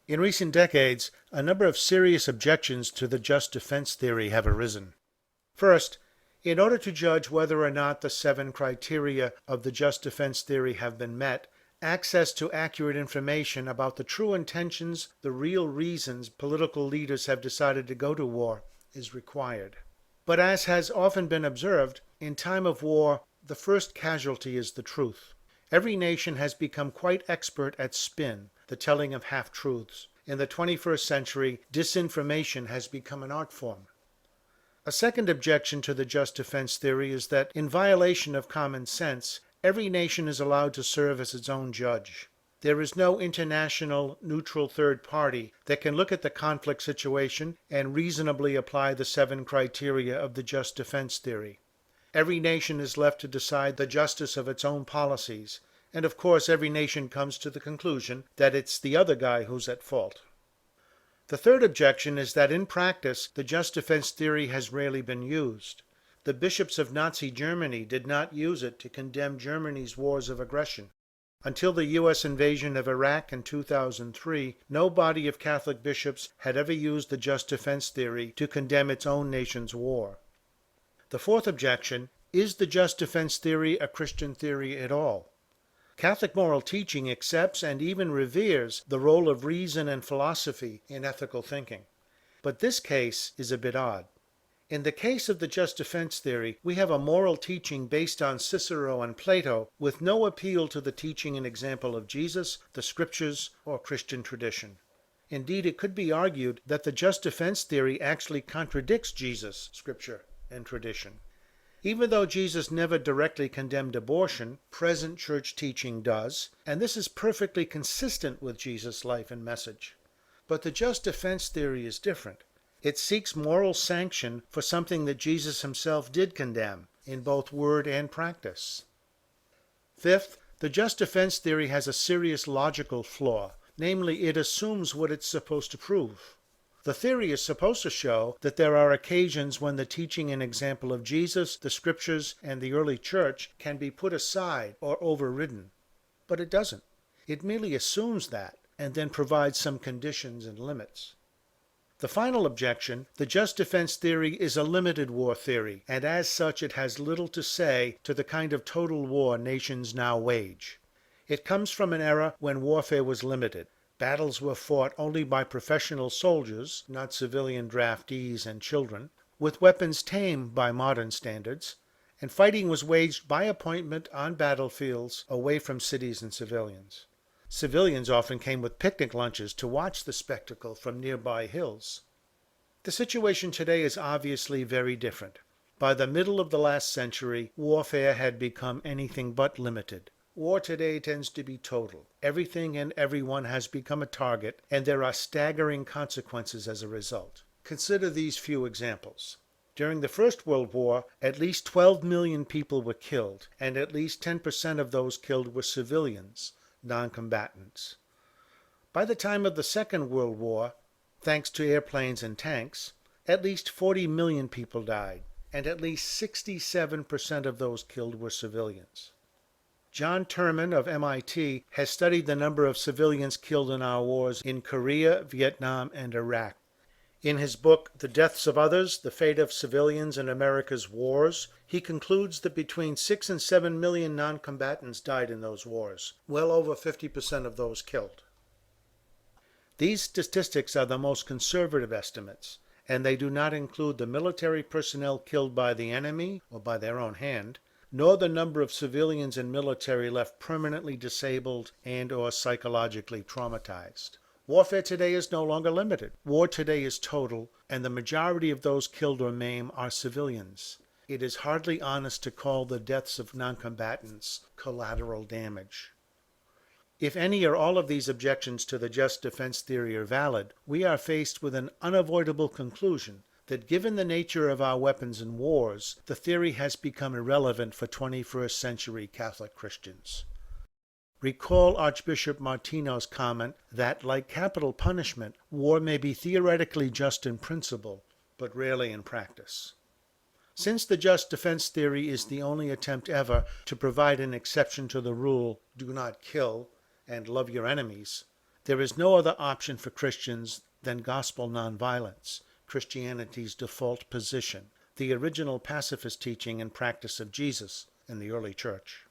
In recent decades, a number of serious objections to the just defense theory have arisen. First, in order to judge whether or not the 7 criteria of the just defense theory have been met, access to accurate information about the true intentions, the real reasons political leaders have decided to go to war is required. But as has often been observed, in time of war, the first casualty is the truth. Every nation has become quite expert at spin, the telling of half-truths. In the 21st century, disinformation has become an art form. A second objection to the just defense theory is that, in violation of common sense, every nation is allowed to serve as its own judge. There is no international, neutral third party that can look at the conflict situation and reasonably apply the 7 criteria of the just defense theory. Every nation is left to decide the justice of its own policies, and of course every nation comes to the conclusion that it's the other guy who's at fault. The third objection is that in practice, the just defense theory has rarely been used. The bishops of Nazi Germany did not use it to condemn Germany's wars of aggression. Until the U.S. invasion of Iraq in 2003, no body of Catholic bishops had ever used the just defense theory to condemn its own nation's war. The fourth objection: is the just defense theory a Christian theory at all? Catholic moral teaching accepts and even reveres the role of reason and philosophy in ethical thinking. But this case is a bit odd. In the case of the just defense theory, we have a moral teaching based on Cicero and Plato with no appeal to the teaching and example of Jesus, the scriptures, or Christian tradition. Indeed, it could be argued that the just defense theory actually contradicts Jesus, scripture, and tradition. Even though Jesus never directly condemned abortion, present church teaching does, and this is perfectly consistent with Jesus' life and message. But the just defense theory is different. It seeks moral sanction for something that Jesus himself did condemn, in both word and practice. Fifth, the just defense theory has a serious logical flaw, namely it assumes what it's supposed to prove. The theory is supposed to show that there are occasions when the teaching and example of Jesus, the scriptures, and the early church can be put aside or overridden. But it doesn't. It merely assumes that, and then provides some conditions and limits. The final objection: the just defense theory is a limited war theory, and as such it has little to say to the kind of total war nations now wage. It comes from an era when warfare was limited. Battles were fought only by professional soldiers, not civilian draftees and children, with weapons tame by modern standards, and fighting was waged by appointment on battlefields away from cities and civilians. Civilians often came with picnic lunches to watch the spectacle from nearby hills. The situation today is obviously very different. By the middle of the last century, warfare had become anything but limited. War today tends to be total. Everything and everyone has become a target, and there are staggering consequences as a result. Consider these few examples. During the First World War, at least 12 million people were killed, and at least 10% of those killed were civilians, non-combatants. By the time of the Second World War, thanks to airplanes and tanks, at least 40 million people died, and at least 67% of those killed were civilians. John Terman of MIT has studied the number of civilians killed in our wars in Korea, Vietnam, and Iraq. In his book, The Deaths of Others, The Fate of Civilians in America's Wars, he concludes that between 6 and 7 million non-combatants died in those wars, well over 50% of those killed. These statistics are the most conservative estimates, and they do not include the military personnel killed by the enemy or by their own hand, nor the number of civilians and military left permanently disabled and or psychologically traumatized. Warfare today is no longer limited. War today is total, and the majority of those killed or maimed are civilians. It is hardly honest to call the deaths of non-combatants collateral damage. If any or all of these objections to the just defense theory are valid, we are faced with an unavoidable conclusion that given the nature of our weapons in wars, the theory has become irrelevant for 21st century Catholic Christians. Recall Archbishop Martino's comment that, like capital punishment, war may be theoretically just in principle, but rarely in practice. Since the just defense theory is the only attempt ever to provide an exception to the rule, do not kill, and love your enemies, There is no other option for Christians than gospel nonviolence, Christianity's default position, the original pacifist teaching and practice of Jesus in the early church.